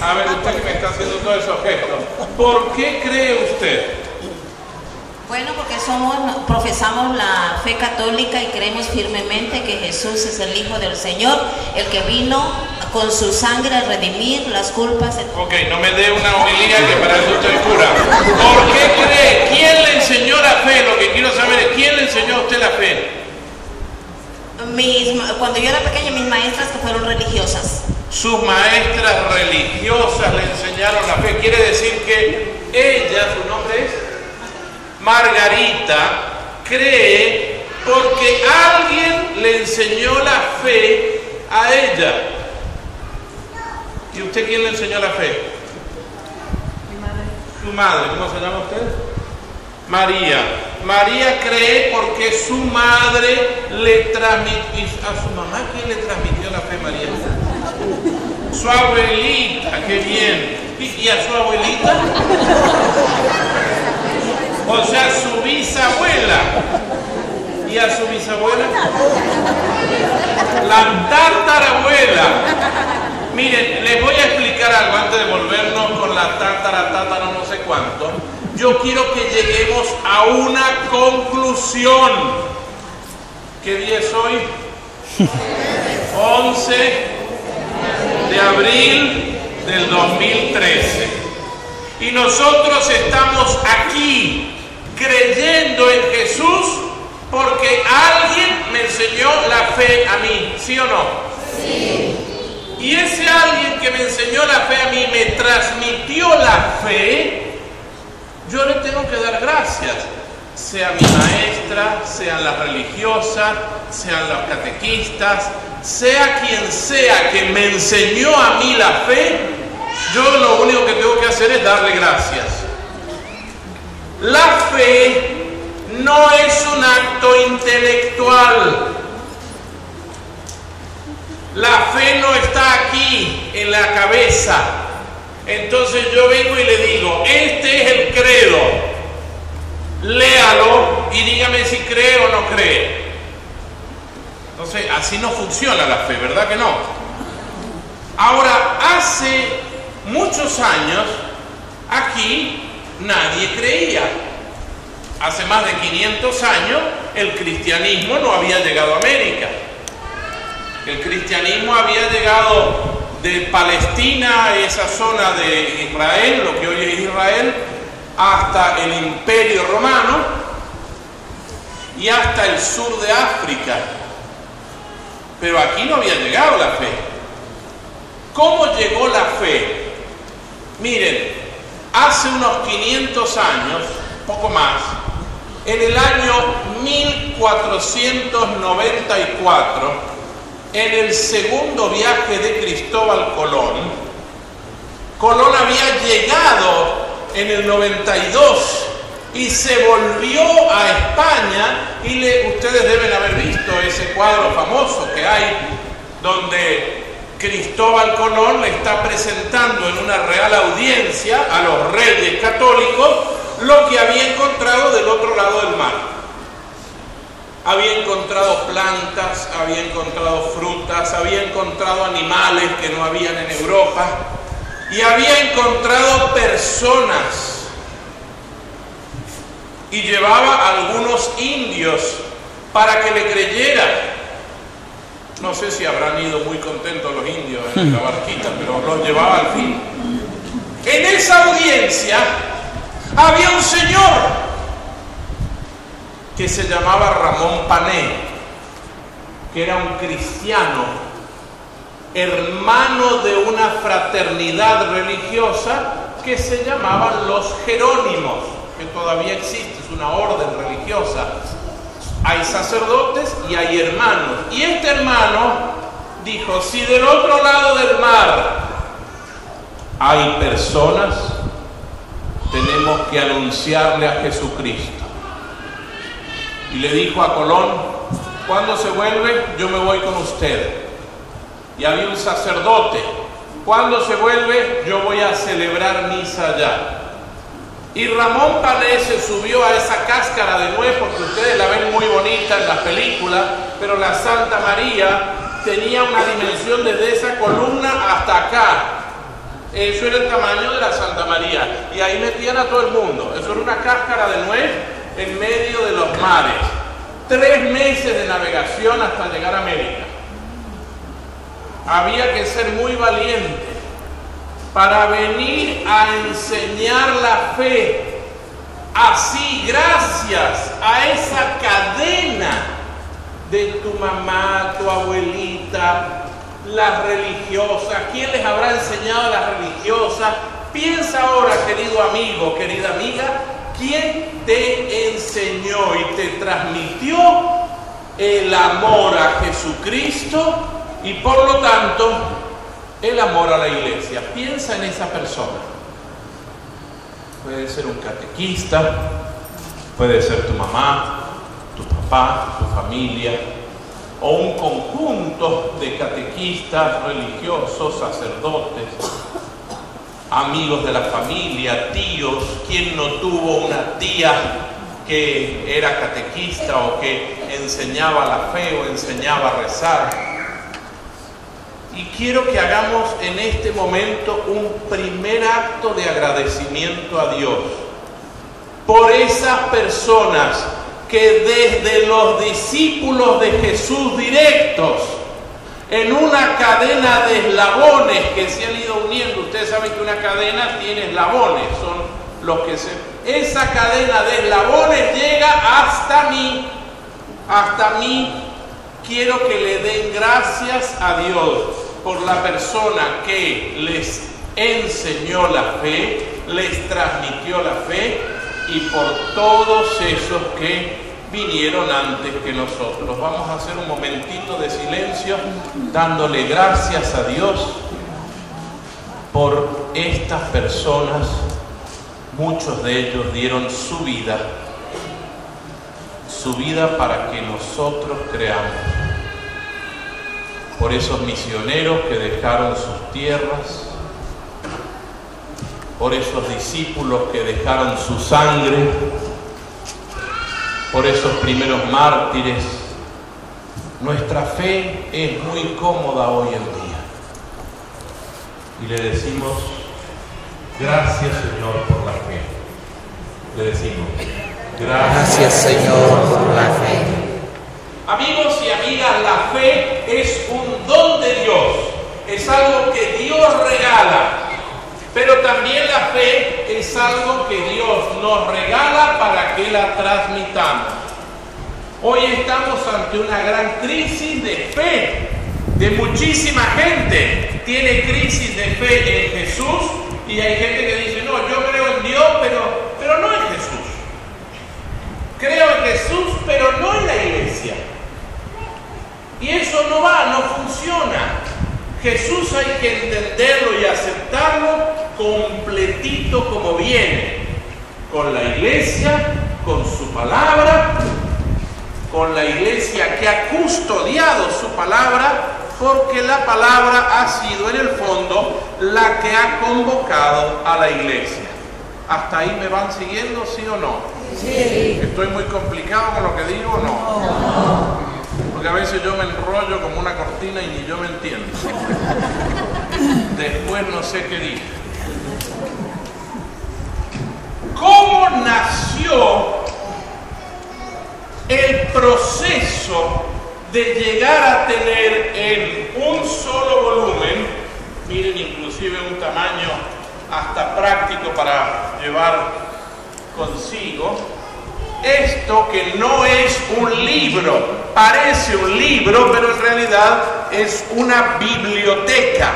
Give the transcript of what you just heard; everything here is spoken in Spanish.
A ver, usted que me está haciendo todos esos gestos, ¿por qué cree usted? Bueno, porque profesamos la fe católica y creemos firmemente que Jesús es el Hijo del Señor, el que vino con su sangre a redimir las culpas. Ok, no me dé una homilía que para eso estoy cura. ¿Por qué cree? ¿Quién le enseñó la fe? Lo que quiero saber es ¿quién le enseñó a usted la fe? Cuando yo era pequeña, mis maestras que fueron religiosas. Sus maestras religiosas le enseñaron la fe. Quiere decir que ella, su nombre es Margarita, cree porque alguien le enseñó la fe a ella. ¿Y usted quién le enseñó la fe? Mi madre. Su madre. ¿Cómo se llama usted? María. María cree porque su madre le transmitió. ¿A su mamá quién le transmitió la fe, María? Su abuelita, qué bien. ¿Y a su abuelita? O sea, su bisabuela. ¿Y a su bisabuela? La tatarabuela. Miren, les voy a explicar algo antes de volvernos con la tátara, no sé cuánto. Yo quiero que lleguemos a una conclusión. ¿Qué día es hoy? 11 de abril del 2013. Y nosotros estamos aquí creyendo en Jesús porque alguien me enseñó la fe a mí, ¿sí o no? Sí. Y ese alguien que me enseñó la fe a mí, me transmitió la fe, yo le tengo que dar gracias. Sea mi maestra, sean las religiosas, sean los catequistas, sea quien sea que me enseñó a mí la fe, yo lo único que tengo que hacer es darle gracias. La fe no es un acto intelectual. La fe no está aquí en la cabeza. Entonces yo vengo y le digo, este es el credo. Léalo y dígame si cree o no cree. Entonces, así no funciona la fe, ¿verdad que no? Ahora, hace muchos años, aquí nadie creía. Hace más de 500 años, el cristianismo no había llegado a América. El cristianismo había llegado de Palestina, esa zona de Israel, lo que hoy es Israel, hasta el Imperio Romano y hasta el sur de África. Pero aquí no había llegado la fe. ¿Cómo llegó la fe? Miren, hace unos 500 años, poco más, en el año 1494, en el segundo viaje de Cristóbal Colón, Colón había llegado en el 92 y se volvió a España y ustedes deben haber visto ese cuadro famoso que hay donde Cristóbal Colón le está presentando en una real audiencia a los reyes católicos lo que había encontrado del otro lado del mar. Había encontrado plantas, había encontrado frutas, había encontrado animales que no habían en Europa y había encontrado personas. Y llevaba a algunos indios para que le creyeran. No sé si habrán ido muy contentos los indios en la barquita, pero los llevaba al fin. En esa audiencia había un señor que se llamaba Ramón Pané, que era un cristiano, hermano de una fraternidad religiosa que se llamaban los Jerónimos, que todavía existe, es una orden religiosa. Hay sacerdotes y hay hermanos. Y este hermano dijo, si del otro lado del mar hay personas, tenemos que anunciarle a Jesucristo. Y le dijo a Colón, cuando se vuelve, yo me voy con usted. Y había un sacerdote, cuando se vuelve, yo voy a celebrar misa allá. Y Ramón Pané se subió a esa cáscara de nuez, porque ustedes la ven muy bonita en las películas, pero la Santa María tenía una dimensión desde esa columna hasta acá. Eso era el tamaño de la Santa María. Y ahí metían a todo el mundo. Eso era una cáscara de nuez en medio de los mares. 3 meses de navegación hasta llegar a América. Había que ser muy valiente para venir a enseñar la fe. Así, gracias a esa cadena de tu mamá, tu abuelita, las religiosas. ¿Quién les habrá enseñado a las religiosas? Piensa ahora, querido amigo, querida amiga, ¿quién te enseñó y te transmitió el amor a Jesucristo y por lo tanto el amor a la iglesia? Piensa en esa persona. Puede ser un catequista, puede ser tu mamá, tu papá, tu familia, o un conjunto de catequistas, religiosos, sacerdotes, amigos de la familia, tíos. ¿Quién no tuvo una tía que era catequista o que enseñaba la fe o enseñaba a rezar? Y quiero que hagamos en este momento un primer acto de agradecimiento a Dios por esas personas que desde los discípulos de Jesús directos, en una cadena de eslabones que se han ido uniendo. Ustedes saben que una cadena tiene eslabones, son los que se... Esa cadena de eslabones llega hasta mí. Hasta mí. Quiero que le den gracias a Dios por la persona que les enseñó la fe, les transmitió la fe, y por todos esos que vinieron antes que nosotros. Vamos a hacer un momentito de silencio dándole gracias a Dios por estas personas. Muchos de ellos dieron su vida para que nosotros creamos. Por esos misioneros que dejaron sus tierras, por esos discípulos que dejaron su sangre, por esos primeros mártires. Nuestra fe es muy cómoda hoy en día y le decimos gracias, Señor, por la fe. Le decimos gracias, Señor, por la fe. Amigos y amigas, la fe es un don de Dios, es algo que Dios regala. Pero también la fe es algo que Dios nos regala para que la transmitamos. Hoy estamos ante una gran crisis de fe. De muchísima gente tiene crisis de fe en Jesús, y hay gente que dice, no, yo creo en Dios, pero no en Jesús. Creo en Jesús, pero no en la iglesia. Y eso no va, no funciona. Jesús hay que entenderlo y aceptarlo completito como viene, con la iglesia, con su palabra, con la iglesia que ha custodiado su palabra, porque la palabra ha sido en el fondo la que ha convocado a la iglesia. ¿Hasta ahí me van siguiendo, sí o no? Sí. ¿Estoy muy complicado con lo que digo o no? No. Porque a veces yo me enrollo como una cortina y ni yo me entiendo. Después no sé qué dije. ¿Cómo nació el proceso de llegar a tener en un solo volumen, miren, inclusive un tamaño hasta práctico para llevar consigo, esto que no es un libro, parece un libro, pero en realidad es una biblioteca?